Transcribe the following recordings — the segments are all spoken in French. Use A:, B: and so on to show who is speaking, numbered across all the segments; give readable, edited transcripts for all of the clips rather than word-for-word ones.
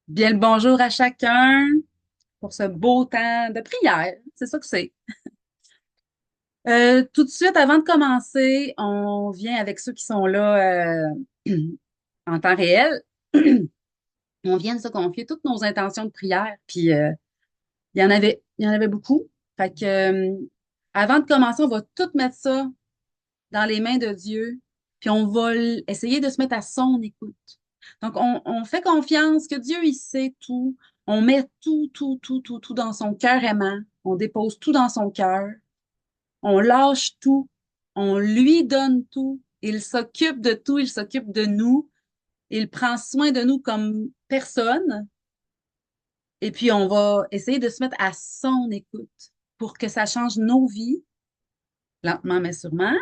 A: Bien le bonjour à chacun pour ce beau temps de prière. C'est ça que c'est. Tout de suite, avant de commencer, on vient avec ceux qui sont là en temps réel. On vient de se confier toutes nos intentions de prière. Puis il y en avait beaucoup. Fait que avant de commencer, on va tout mettre ça dans les mains de Dieu. Puis on va essayer de se mettre à son écoute. Donc, on fait confiance que Dieu, il sait tout. On met tout, tout, tout, tout, tout dans son cœur aimant. On dépose tout dans son cœur. On lâche tout. On lui donne tout. Il s'occupe de tout. Il s'occupe de nous. Il prend soin de nous comme personne. Et puis, on va essayer de se mettre à son écoute pour que ça change nos vies, lentement mais sûrement,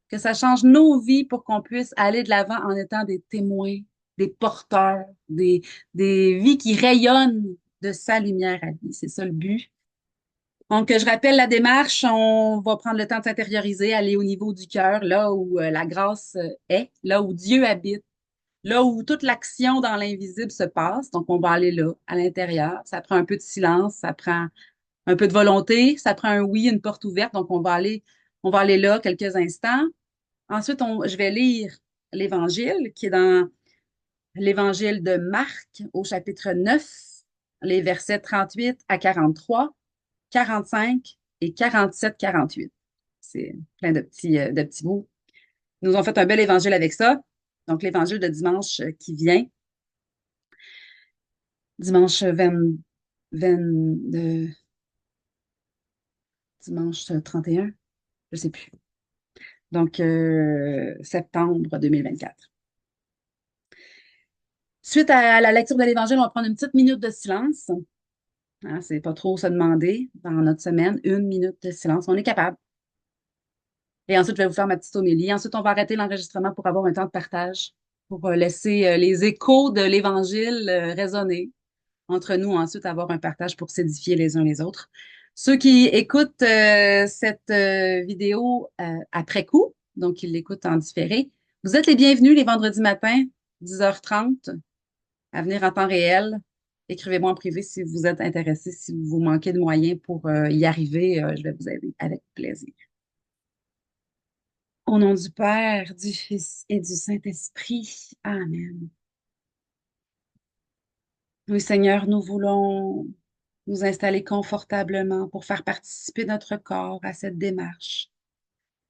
A: que ça change nos vies pour qu'on puisse aller de l'avant en étant des témoins, des porteurs, des vies qui rayonnent de sa lumière à lui. C'est ça le but. Donc, je rappelle la démarche. On va prendre le temps de s'intérioriser, aller au niveau du cœur, là où la grâce est, là où Dieu habite, là où toute l'action dans l'invisible se passe. Donc, on va aller là, à l'intérieur. Ça prend un peu de silence, ça prend un peu de volonté, ça prend un oui, une porte ouverte. Donc, on va aller là quelques instants. Ensuite, je vais lire l'Évangile qui est dans l'Évangile de Marc au chapitre 9, les versets 38 à 43, 45 et 47-48. C'est plein de petits bouts. Ils nous ont fait un bel évangile avec ça. Donc, l'évangile de dimanche qui vient, dimanche 20, 20, dimanche 31, je ne sais plus. Donc, septembre 2024. Suite à la lecture de l'Évangile, on va prendre une petite minute de silence. Hein, c'est pas trop se demander dans notre semaine, une minute de silence. On est capable. Et ensuite, je vais vous faire ma petite homélie. Ensuite, on va arrêter l'enregistrement pour avoir un temps de partage, pour laisser les échos de l'Évangile résonner entre nous. Ensuite, avoir un partage pour s'édifier les uns les autres. Ceux qui écoutent cette vidéo après coup, donc ils l'écoutent en différé, vous êtes les bienvenus les vendredis matins, 10h30 à venir en temps réel. Écrivez-moi en privé si vous êtes intéressé, si vous manquez de moyens pour y arriver, je vais vous aider avec plaisir. Au nom du Père, du Fils et du Saint-Esprit. Amen. Oui, Seigneur, nous voulons nous installer confortablement pour faire participer notre corps à cette démarche.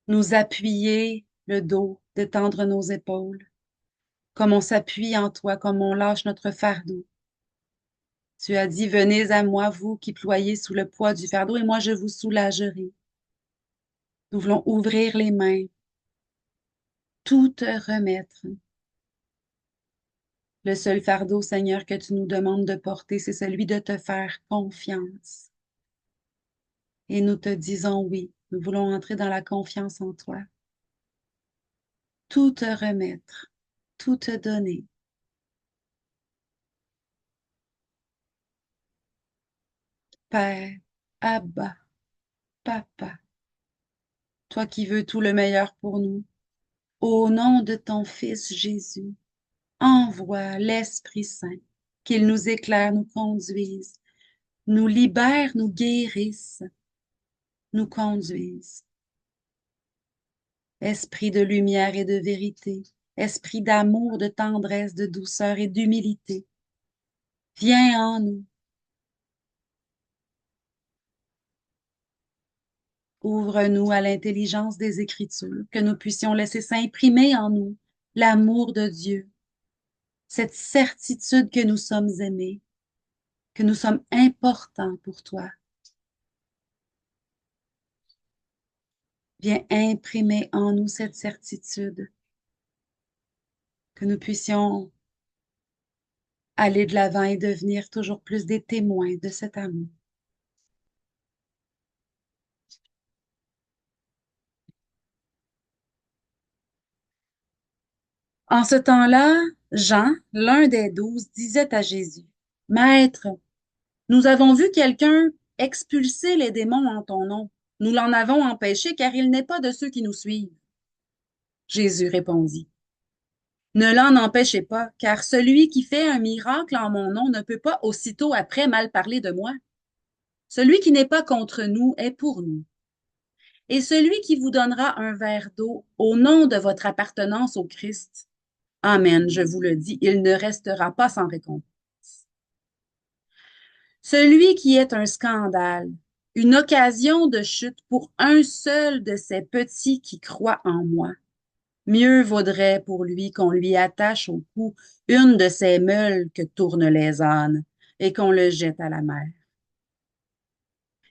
A: Nous appuyer le dos, détendre nos épaules, comme on s'appuie en toi, comme on lâche notre fardeau. Tu as dit, venez à moi, vous qui ployez sous le poids du fardeau, et moi je vous soulagerai. Nous voulons ouvrir les mains, tout te remettre. Le seul fardeau, Seigneur, que tu nous demandes de porter, c'est celui de te faire confiance. Et nous te disons oui, nous voulons entrer dans la confiance en toi. Tout te remettre, tout te donner. Père, Abba, Papa, toi qui veux tout le meilleur pour nous, au nom de ton Fils Jésus, envoie l'Esprit Saint, qu'il nous éclaire, nous conduise, nous libère, nous guérisse, nous conduise. Esprit de lumière et de vérité, esprit d'amour, de tendresse, de douceur et d'humilité, viens en nous. Ouvre-nous à l'intelligence des Écritures, que nous puissions laisser s'imprimer en nous l'amour de Dieu, cette certitude que nous sommes aimés, que nous sommes importants pour toi. Viens imprimer en nous cette certitude, que nous puissions aller de l'avant et devenir toujours plus des témoins de cet amour. En ce temps-là, Jean, l'un des 12, disait à Jésus, Maître, nous avons vu quelqu'un expulser les démons en ton nom. Nous l'en avons empêché car il n'est pas de ceux qui nous suivent. Jésus répondit, Ne l'en empêchez pas, car celui qui fait un miracle en mon nom ne peut pas aussitôt après mal parler de moi. Celui qui n'est pas contre nous est pour nous. Et celui qui vous donnera un verre d'eau au nom de votre appartenance au Christ, Amen, je vous le dis, il ne restera pas sans récompense. Celui qui est un scandale, une occasion de chute pour un seul de ces petits qui croient en moi, mieux vaudrait pour lui qu'on lui attache au cou une de ces meules que tournent les ânes et qu'on le jette à la mer.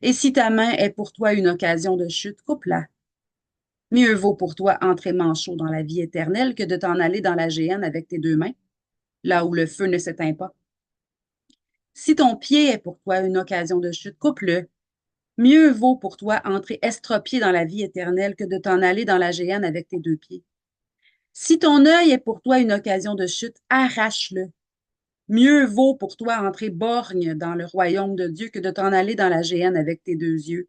A: Et si ta main est pour toi une occasion de chute, coupe-la. Mieux vaut pour toi entrer manchot dans la vie éternelle que de t'en aller dans la géhenne avec tes deux mains, là où le feu ne s'éteint pas. Si ton pied est pour toi une occasion de chute, coupe-le. Mieux vaut pour toi entrer estropié dans la vie éternelle que de t'en aller dans la géhenne avec tes deux pieds. Si ton œil est pour toi une occasion de chute, arrache-le. Mieux vaut pour toi entrer borgne dans le royaume de Dieu que de t'en aller dans la géhenne avec tes deux yeux,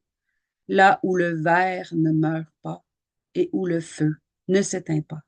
A: là où le ver ne meurt pas et où le feu ne s'éteint pas.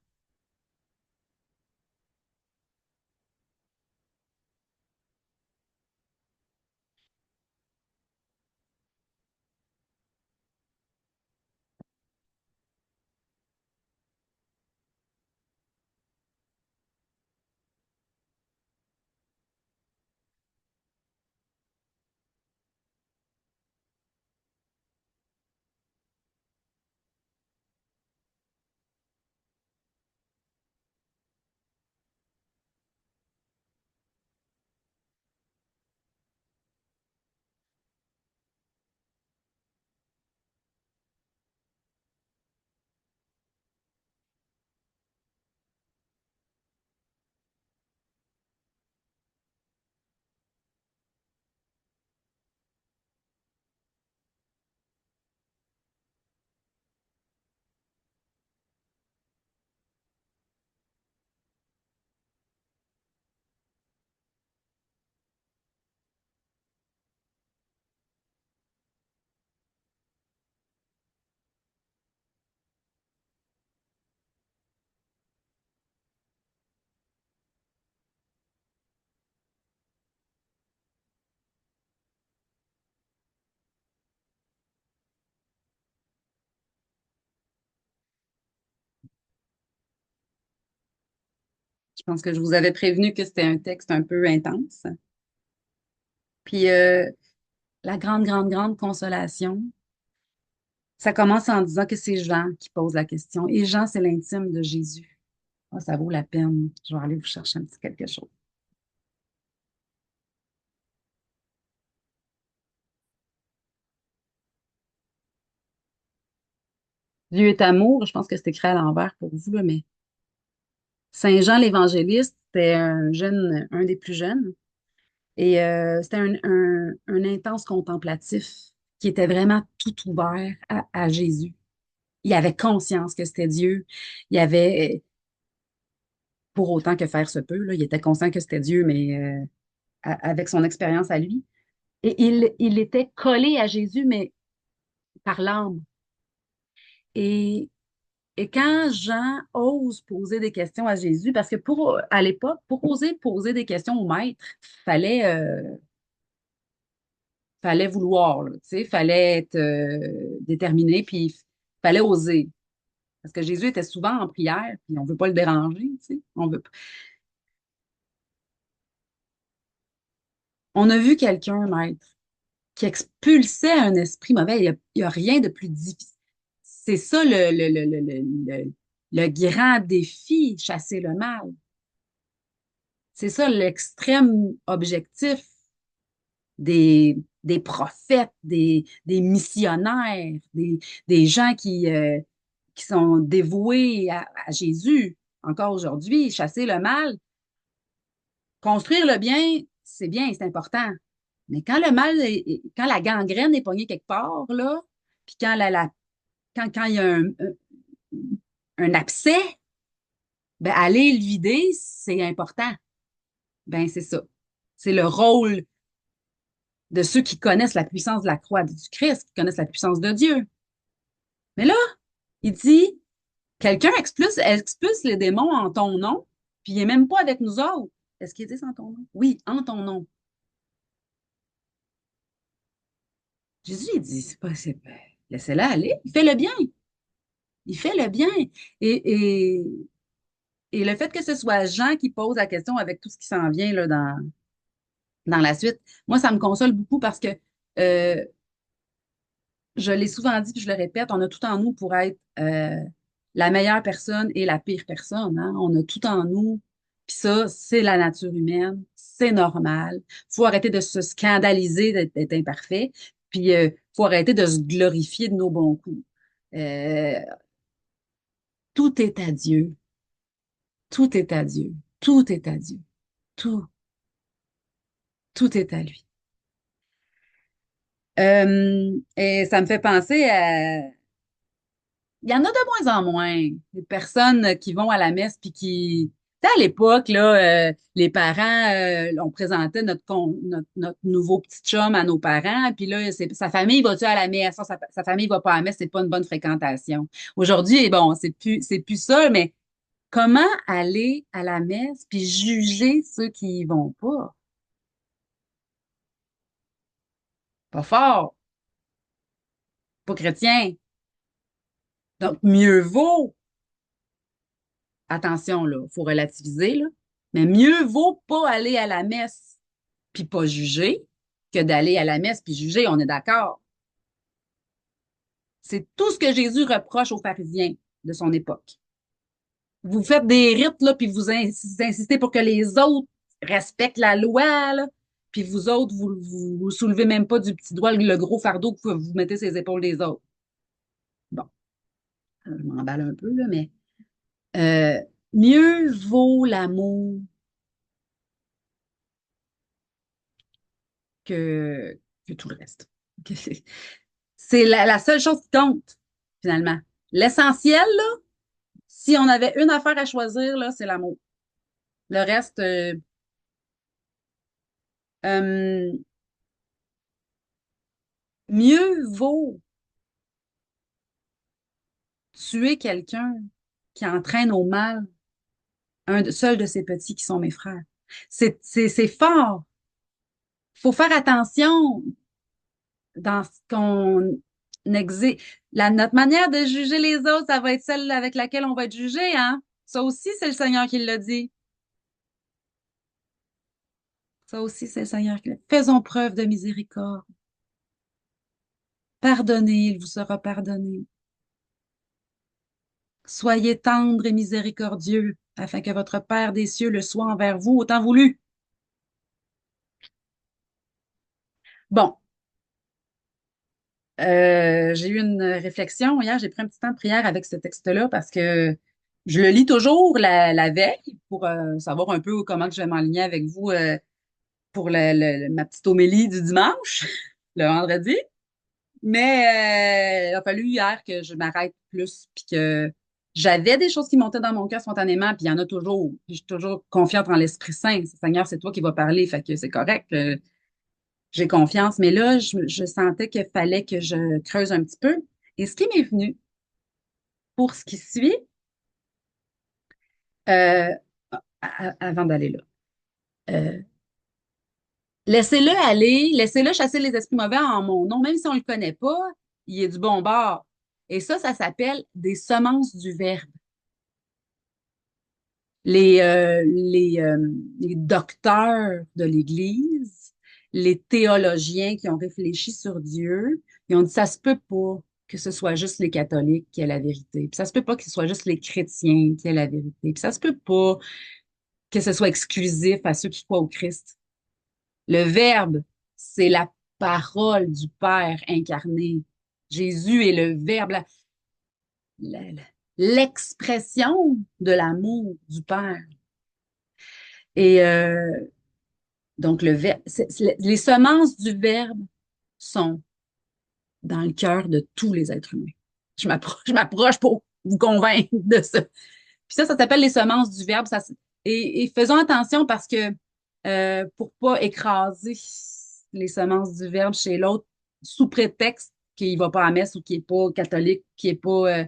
A: Je pense que je vous avais prévenu que c'était un texte un peu intense. Puis la grande, grande, grande consolation, ça commence en disant que c'est Jean qui pose la question. Et Jean, c'est l'intime de Jésus. Ah, ça vaut la peine. Je vais aller vous chercher un petit quelque chose. Dieu est amour, je pense que c'est écrit à l'envers pour vous, là, mais Saint Jean l'Évangéliste, c'était un jeune, un des plus jeunes. Et c'était un intense contemplatif qui était vraiment tout ouvert à Jésus. Il avait conscience que c'était Dieu. Il avait, pour autant que faire se peut, là, il était conscient que c'était Dieu, mais avec son expérience à lui. Et il était collé à Jésus, mais par l'âme. Et, et quand Jean ose poser des questions à Jésus, parce que à l'époque, pour oser poser des questions au maître, fallait, euh, fallait vouloir, là, tu sais, fallait être déterminé, puis il fallait oser. Parce que Jésus était souvent en prière, puis on ne veut pas le déranger, tu sais. On a vu quelqu'un, maître, qui expulsait un esprit mauvais. Il y a rien de plus difficile. C'est ça le grand défi, chasser le mal. C'est ça l'extrême objectif des prophètes, des missionnaires, des gens qui sont dévoués à Jésus. Encore aujourd'hui, chasser le mal, construire le bien, c'est important. Mais quand le mal, quand la gangrène est pognée quelque part, là, puis quand il y a un abcès, ben, aller le vider, c'est important. Ben, c'est ça. C'est le rôle de ceux qui connaissent la puissance de la croix du Christ, qui connaissent la puissance de Dieu. Mais là, il dit, quelqu'un expulse les démons en ton nom. Puis il n'est même pas avec nous autres. Est-ce qu'ils disent en ton nom? Oui, en ton nom. Jésus, il dit, laissez-la aller. Il fait le bien. Il fait le bien. Et, et, et le fait que ce soit Jean qui pose la question avec tout ce qui s'en vient là, dans la suite, moi, ça me console beaucoup parce que euh, je l'ai souvent dit, puis je le répète, on a tout en nous pour être la meilleure personne et la pire personne, hein. On a tout en nous. Puis ça, c'est la nature humaine. C'est normal. Faut arrêter de se scandaliser d'être imparfait. Puis faut arrêter de se glorifier de nos bons coups. Euh, tout est à Dieu. Tout est à Dieu. Tout est à Dieu. Tout, tout est à lui. Et ça me fait penser à il y en a de moins en moins, des personnes qui vont à la messe puis qui, tu sais, à l'époque, là, les parents, on présentait notre nouveau petit chum à nos parents, puis là, sa famille va-tu à la messe? Sa famille va pas à la messe, c'est pas une bonne fréquentation. Aujourd'hui, bon, c'est plus ça, mais comment aller à la messe puis juger ceux qui y vont pas? Pas fort, pas chrétien. Donc, mieux vaut attention, là, faut relativiser, là. Mais mieux vaut pas aller à la messe puis pas juger que d'aller à la messe puis juger, on est d'accord. C'est tout ce que Jésus reproche aux pharisiens de son époque. Vous faites des rites, là, puis insistez pour que les autres respectent la loi, là, puis vous autres, vous soulevez même pas du petit doigt le gros fardeau que vous mettez sur les épaules des autres. Bon, je m'emballe un peu, là, mais euh, mieux vaut l'amour que, que tout le reste. C'est la seule chose qui compte, finalement. L'essentiel, là, si on avait une affaire à choisir, là, c'est l'amour. Le reste, euh, mieux vaut tuer quelqu'un qui entraîne au mal seul de ses petits qui sont mes frères. C'est fort. Il faut faire attention dans ce qu'on exige. Notre manière de juger les autres, ça va être celle avec laquelle on va être jugé, hein? Ça aussi, c'est le Seigneur qui l'a dit. Ça aussi, c'est le Seigneur qui l'a dit. Faisons preuve de miséricorde. Pardonnez, il vous sera pardonné. Soyez tendres et miséricordieux, afin que votre Père des cieux le soit envers vous autant voulu. Bon, j'ai eu une réflexion hier, j'ai pris un petit temps de prière avec ce texte-là parce que je le lis toujours la veille pour savoir un peu comment que je vais m'aligner avec vous pour ma petite homélie du dimanche, le vendredi. Mais il a fallu hier que je m'arrête plus, puis que j'avais des choses qui montaient dans mon cœur spontanément, puis il y en a toujours. Puis je suis toujours confiante en l'Esprit Saint. Seigneur, c'est toi qui vas parler, fait que c'est correct. J'ai confiance. Mais là, je sentais qu'il fallait que je creuse un petit peu. Et ce qui m'est venu pour ce qui suit, euh, avant d'aller là, euh, laissez-le aller, laissez-le chasser les esprits mauvais en mon nom, même si on ne le connaît pas, il est du bon bord. Et ça s'appelle des semences du verbe. Les docteurs de l'Église, les théologiens qui ont réfléchi sur Dieu, ils ont dit ça se peut pas que ce soit juste les catholiques qui aient la vérité. Puis ça se peut pas que ce soit juste les chrétiens qui aient la vérité. Puis ça se peut pas que ce soit exclusif à ceux qui croient au Christ. Le Verbe, c'est la parole du Père incarné. Jésus est le Verbe, la- l'expression de l'amour du Père. Et donc, les semences du Verbe sont dans le cœur de tous les êtres humains. Je m'approche pour vous convaincre de ça. Puis ça s'appelle les semences du Verbe. Et faisons attention parce que pour pas écraser les semences du Verbe chez l'autre sous prétexte qu'il va pas à la messe ou qu'il est pas catholique, qu'il est pas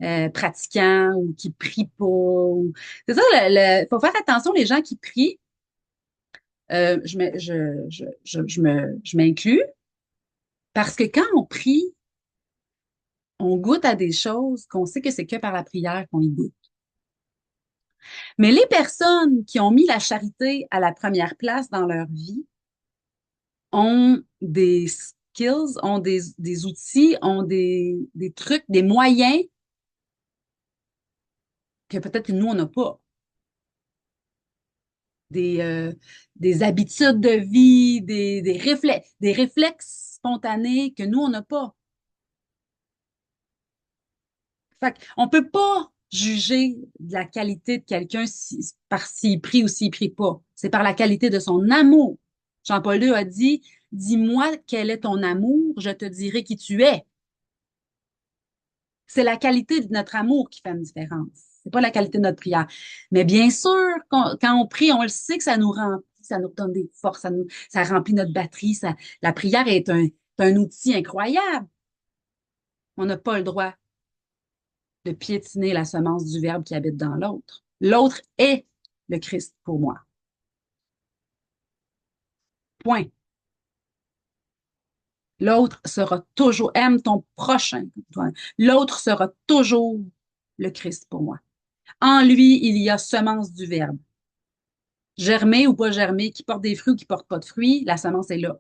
A: pratiquants ou qui prient pas. C'est ça, faut faire attention, les gens qui prient, je m'inclus, parce que quand on prie, on goûte à des choses qu'on sait que c'est que par la prière qu'on y goûte. Mais les personnes qui ont mis la charité à la première place dans leur vie ont des skills, ont des outils, ont des trucs, des moyens que peut-être que nous, on n'a pas. Des, euh, des habitudes de vie, des réflexes spontanés que nous, on n'a pas. Fait on peut pas juger de la qualité de quelqu'un par s'il prie ou s'il prie pas. C'est par la qualité de son amour. Jean-Paul II a dit, dis-moi quel est ton amour, je te dirai qui tu es. C'est la qualité de notre amour qui fait une différence. C'est pas la qualité de notre prière. Mais bien sûr, quand on prie, on le sait que ça nous remplit, ça nous donne des forces, ça remplit notre batterie. La prière est un outil incroyable. On n'a pas le droit de piétiner la semence du Verbe qui habite dans l'autre. L'autre est le Christ pour moi. Point. L'autre sera toujours, aime ton prochain. L'autre sera toujours le Christ pour moi. En lui, il y a semence du Verbe. Germer ou pas germer, qui porte des fruits ou qui porte pas de fruits, la semence est là.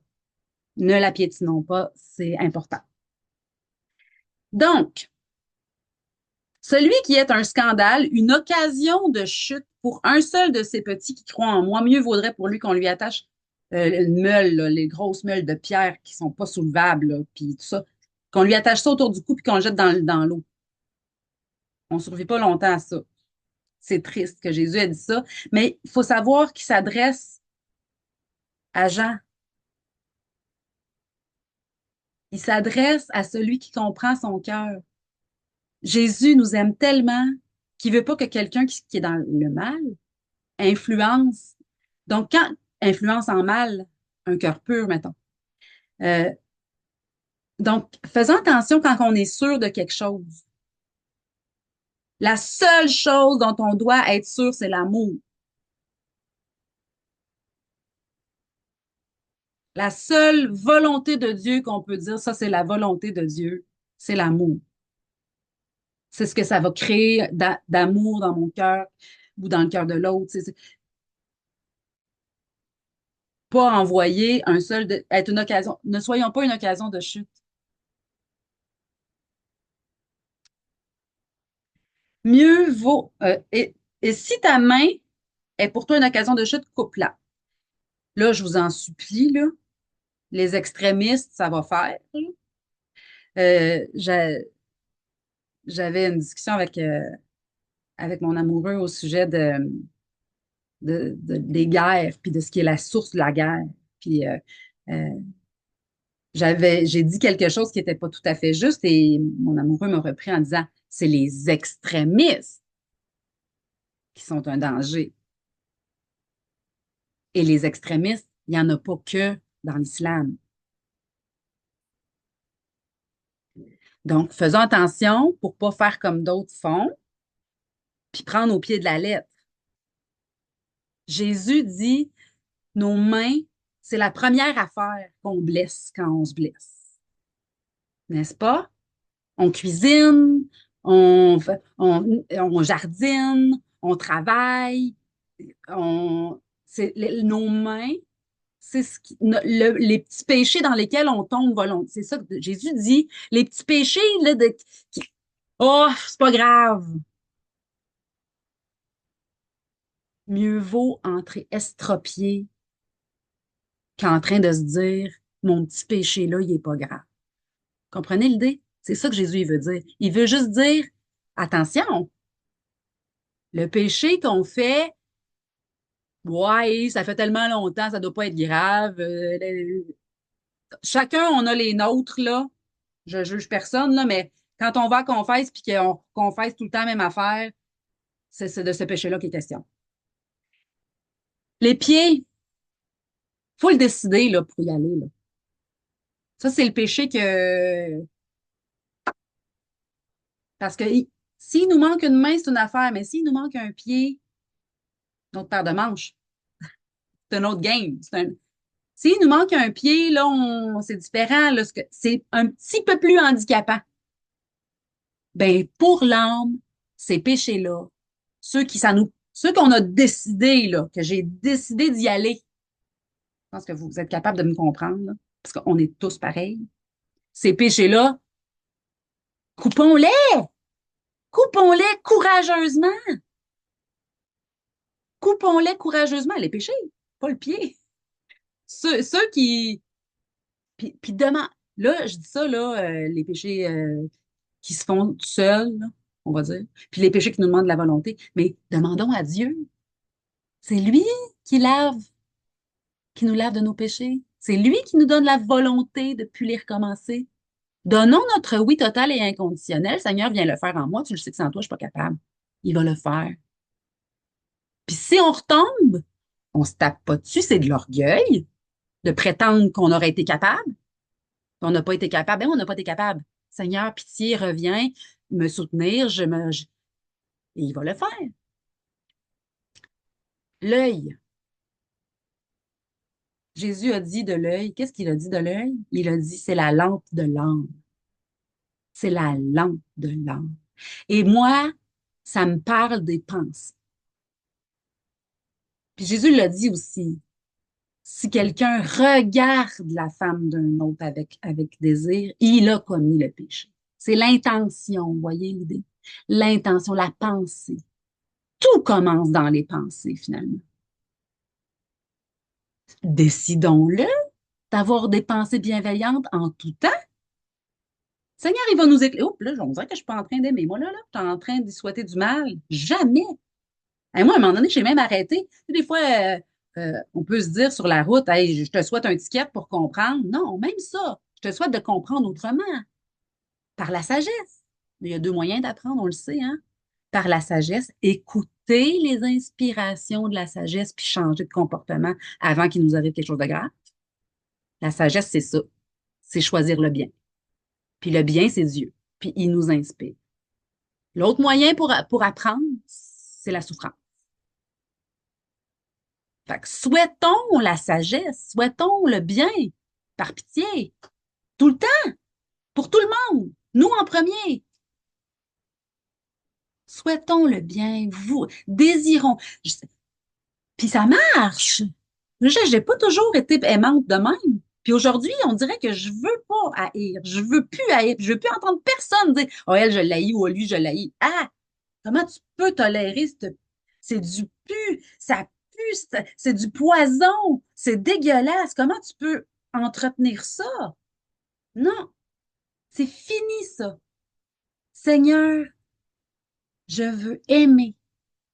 A: Ne la piétinons pas, c'est important. Donc, celui qui est un scandale, une occasion de chute pour un seul de ces petits qui croient en moi, mieux vaudrait pour lui qu'on lui attache une meule, là, les grosses meules de pierre qui sont pas soulevables, là, puis tout ça, qu'on lui attache ça autour du cou puis qu'on le jette dans l'eau. On ne survit pas longtemps à ça. C'est triste que Jésus ait dit ça, mais il faut savoir qu'il s'adresse à Jean. Il s'adresse à celui qui comprend son cœur. Jésus nous aime tellement qu'il veut pas que quelqu'un qui est dans le mal influence. Donc, quand influence en mal un cœur pur, mettons. Euh, donc, faisons attention quand on est sûr de quelque chose. La seule chose dont on doit être sûr, c'est l'amour. La seule volonté de Dieu qu'on peut dire, ça, c'est la volonté de Dieu, c'est l'amour. C'est ce que ça va créer d'amour dans mon cœur ou dans le cœur de l'autre. C'est pas envoyer être une occasion. Ne soyons pas une occasion de chute. Mieux vaut. Et si ta main est pour toi une occasion de chute, coupe-la. Là, je vous en supplie, là, les extrémistes, ça va faire. Euh, j'a- J'avais une discussion avec mon amoureux au sujet des guerres, puis de ce qui est la source de la guerre. Puis euh, j'ai dit quelque chose qui n'était pas tout à fait juste et mon amoureux m'a repris en disant, c'est les extrémistes qui sont un danger. Et les extrémistes, il n'y en a pas que dans l'islam. Donc, faisons attention pour ne pas faire comme d'autres font, puis prendre au pied de la lettre. Jésus dit, nos mains, c'est la première affaire qu'on blesse quand on se blesse. N'est-ce pas? On cuisine, on jardine, on travaille, nos mains, c'est les petits péchés dans lesquels on tombe volontairement. C'est ça que Jésus dit. Les petits péchés, là, oh, c'est pas grave. Mieux vaut entrer estropié qu'en train de se dire, mon petit péché-là, il est pas grave. Comprenez l'idée? C'est ça que Jésus il veut dire. Il veut juste dire, attention, le péché qu'on fait, ouais, ça fait tellement longtemps, ça doit pas être grave. Chacun, on a les nôtres, là. Je juge personne, là, mais quand on va confesse puis qu'on confesse tout le temps la même affaire, c'est de ce péché-là qu'il est question. Les pieds, faut le décider, là, pour y aller, là. Ça, c'est le péché que, parce que S'il nous manque une main, c'est une affaire, mais s'il nous manque un pied, notre paire de manches, c'est un autre game. S'il nous manque un pied, là, c'est différent. Là, c'est un petit peu plus handicapant. Ben, pour l'âme, ces péchés-là, ceux qu'on a décidé, là, que j'ai décidé d'y aller, je pense que vous êtes capable de me comprendre, là, parce qu'on est tous pareils. Ces péchés-là, coupons-les! Coupons-les courageusement! Coupons-les courageusement, les péchés, pas le pied. Ceux qui. Puis demain, là, je dis ça, là, les péchés qui se font tout seuls, là, on va dire, puis les péchés qui nous demandent de la volonté. Mais demandons à Dieu. C'est lui qui lave, qui nous lave de nos péchés. C'est lui qui nous donne la volonté de ne plus les recommencer. Donnons notre oui total et inconditionnel. Seigneur, viens le faire en moi. Tu le sais que sans toi, je ne suis pas capable. Il va le faire. Puis si on retombe, on se tape pas dessus, c'est de l'orgueil de prétendre qu'on aurait été capable. On n'a pas été capable. Ben, on n'a pas été capable. Seigneur, pitié, reviens me soutenir. Et il va le faire. L'œil. Jésus a dit de l'œil. Qu'est-ce qu'il a dit de l'œil? Il a dit, c'est la lampe de l'âme. C'est la lampe de l'âme. Et moi, ça me parle des pensées. Puis Jésus l'a dit aussi. Si quelqu'un regarde la femme d'un autre avec désir, il a commis le péché. C'est l'intention, vous voyez l'idée? L'intention, la pensée. Tout commence dans les pensées, finalement. Décidons-le d'avoir des pensées bienveillantes en tout temps. Seigneur, il va nous éclairer. Oups, là, on dirait que je suis pas en train d'aimer. Moi, là, je suis en train d'y souhaiter du mal. Jamais. Et moi, à un moment donné, j'ai même arrêté. Tu sais, des fois, on peut se dire sur la route, hey, je te souhaite un ticket pour comprendre. Non, même ça. Je te souhaite de comprendre autrement, par la sagesse. Il y a deux moyens d'apprendre, on le sait, hein? Par la sagesse, écouter les inspirations de la sagesse, puis changer de comportement avant qu'il nous arrive quelque chose de grave. La sagesse, c'est ça. C'est choisir le bien. Puis le bien, c'est Dieu. Puis il nous inspire. L'autre moyen pour apprendre, c'est la souffrance. Fait que souhaitons la sagesse, souhaitons le bien, par pitié, tout le temps, pour tout le monde, nous en premier. Souhaitons le bien, vous, désirons. Puis ça marche. Je n'ai pas toujours été aimante de même. Puis aujourd'hui, on dirait que je veux pas haïr, je veux plus haïr, je veux plus entendre personne dire « Oh, elle, je l'haïs » ou « Oh, lui, je l'haïs ». Ah! Comment tu peux tolérer c'est du pu, ça pue, c'est du poison, c'est dégueulasse. Comment tu peux entretenir ça? Non, c'est fini ça. Seigneur, je veux aimer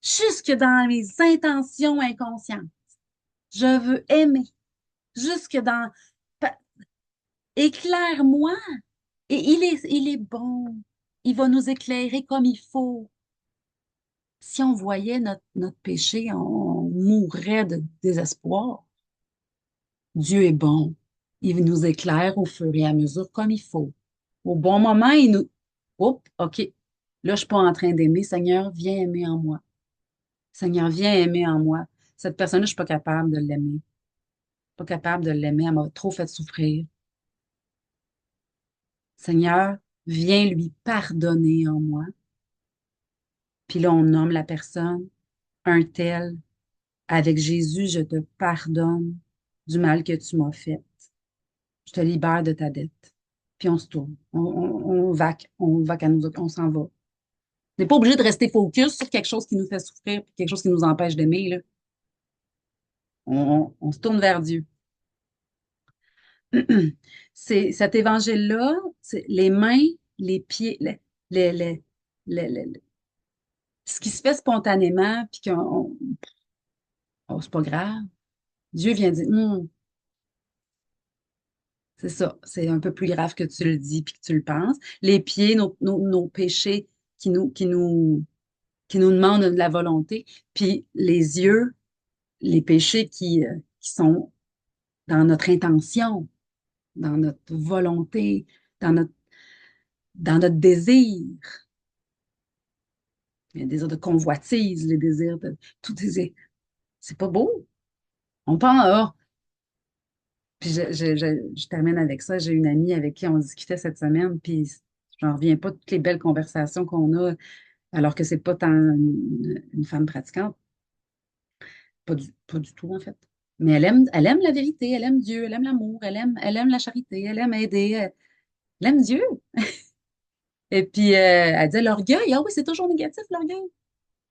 A: jusque dans mes intentions inconscientes. Je veux aimer jusque dans... Éclaire-moi. Et il est bon. Il va nous éclairer comme il faut. Si on voyait notre péché, on mourrait de désespoir. Dieu est bon. Il nous éclaire au fur et à mesure comme il faut. Au bon moment, il nous... Oups, OK. Là, je suis pas en train d'aimer. Seigneur, viens aimer en moi. Seigneur, viens aimer en moi. Cette personne-là, je suis pas capable de l'aimer. Pas capable de l'aimer. Elle m'a trop fait souffrir. Seigneur, viens lui pardonner en moi. Puis là, on nomme la personne, un tel. Avec Jésus, je te pardonne du mal que tu m'as fait. Je te libère de ta dette. Puis on se tourne. On vaque à nous autres, on s'en va. On n'est pas obligé de rester focus sur quelque chose qui nous fait souffrir, puis quelque chose qui nous empêche d'aimer, là. On se tourne vers Dieu. C'est cet évangile-là, c'est les mains, les pieds, les- les- les- ce qui se fait spontanément, puis oh, c'est pas grave. Dieu vient dire, c'est ça, c'est un peu plus grave que tu le dis puis que tu le penses. Les pieds, nos péchés qui nous demandent de la volonté, puis les yeux, les péchés qui sont dans notre intention, dans notre volonté, dans notre désir. Les désirs de convoitise, les désirs de tout désir. C'est pas beau. On pense, ah. Puis je termine avec ça. J'ai une amie avec qui on discutait cette semaine, puis j'en reviens pas de toutes les belles conversations qu'on a, alors que c'est pas tant une femme pratiquante. Pas du tout, en fait. Mais elle aime la vérité, elle aime Dieu, elle aime l'amour, elle aime la charité, elle aime aider, elle aime Dieu. Et puis, elle disait l'orgueil. Ah oui, c'est toujours négatif, l'orgueil.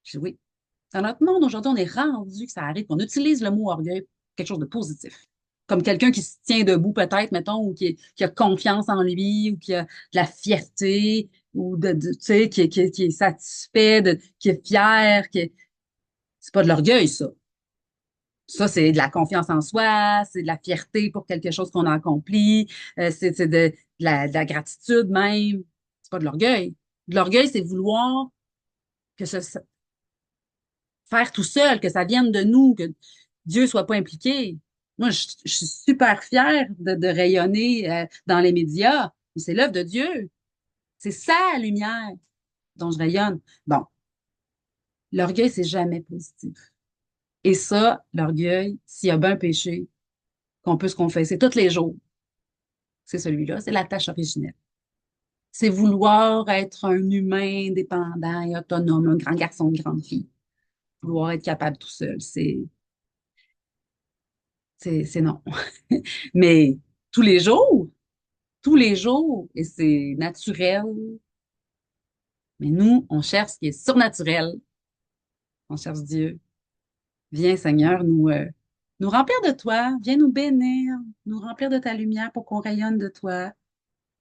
A: Je dis oui. Dans notre monde, aujourd'hui, on est rendu que ça arrive qu'on utilise le mot orgueil pour quelque chose de positif. Comme quelqu'un qui se tient debout, peut-être, mettons, ou qui a confiance en lui, ou qui a de la fierté, ou tu sais, qui est satisfait, qui est fier, c'est pas de l'orgueil, ça. Ça, c'est de la confiance en soi, c'est de la fierté pour quelque chose qu'on a accompli, c'est de la gratitude même. C'est pas de l'orgueil. De l'orgueil, c'est vouloir que faire tout seul, que ça vienne de nous, que Dieu soit pas impliqué. Moi, je suis super fière de rayonner dans les médias. Mais c'est l'œuvre de Dieu. C'est sa lumière dont je rayonne. Bon, l'orgueil, c'est jamais positif. Et ça, l'orgueil, s'il y a bien un péché qu'on peut se confesser tous les jours, c'est celui-là, c'est la tâche originelle. C'est vouloir être un humain indépendant et autonome, un grand garçon, une grande fille. Vouloir être capable tout seul, c'est non. Mais tous les jours, tous les jours, et c'est naturel. Mais nous, on cherche ce qui est surnaturel. On cherche Dieu. Viens, Seigneur, nous remplir de toi. Viens nous bénir, nous remplir de ta lumière pour qu'on rayonne de toi,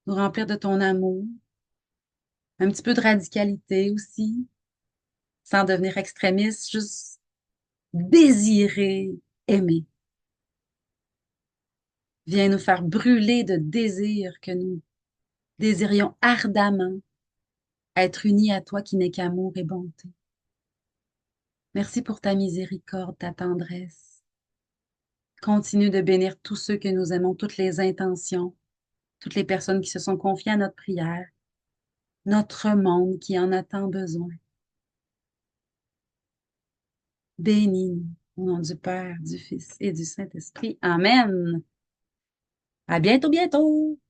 A: nous remplir de ton amour. Un petit peu de radicalité aussi, sans devenir extrémiste, juste désirer aimer. Viens nous faire brûler de désir que nous désirions ardemment être unis à toi qui n'est qu'amour et bonté. Merci pour ta miséricorde, ta tendresse. Continue de bénir tous ceux que nous aimons, toutes les intentions, toutes les personnes qui se sont confiées à notre prière, notre monde qui en a tant besoin. Bénis-nous au nom du Père, du Fils et du Saint-Esprit. Amen. À bientôt, bientôt.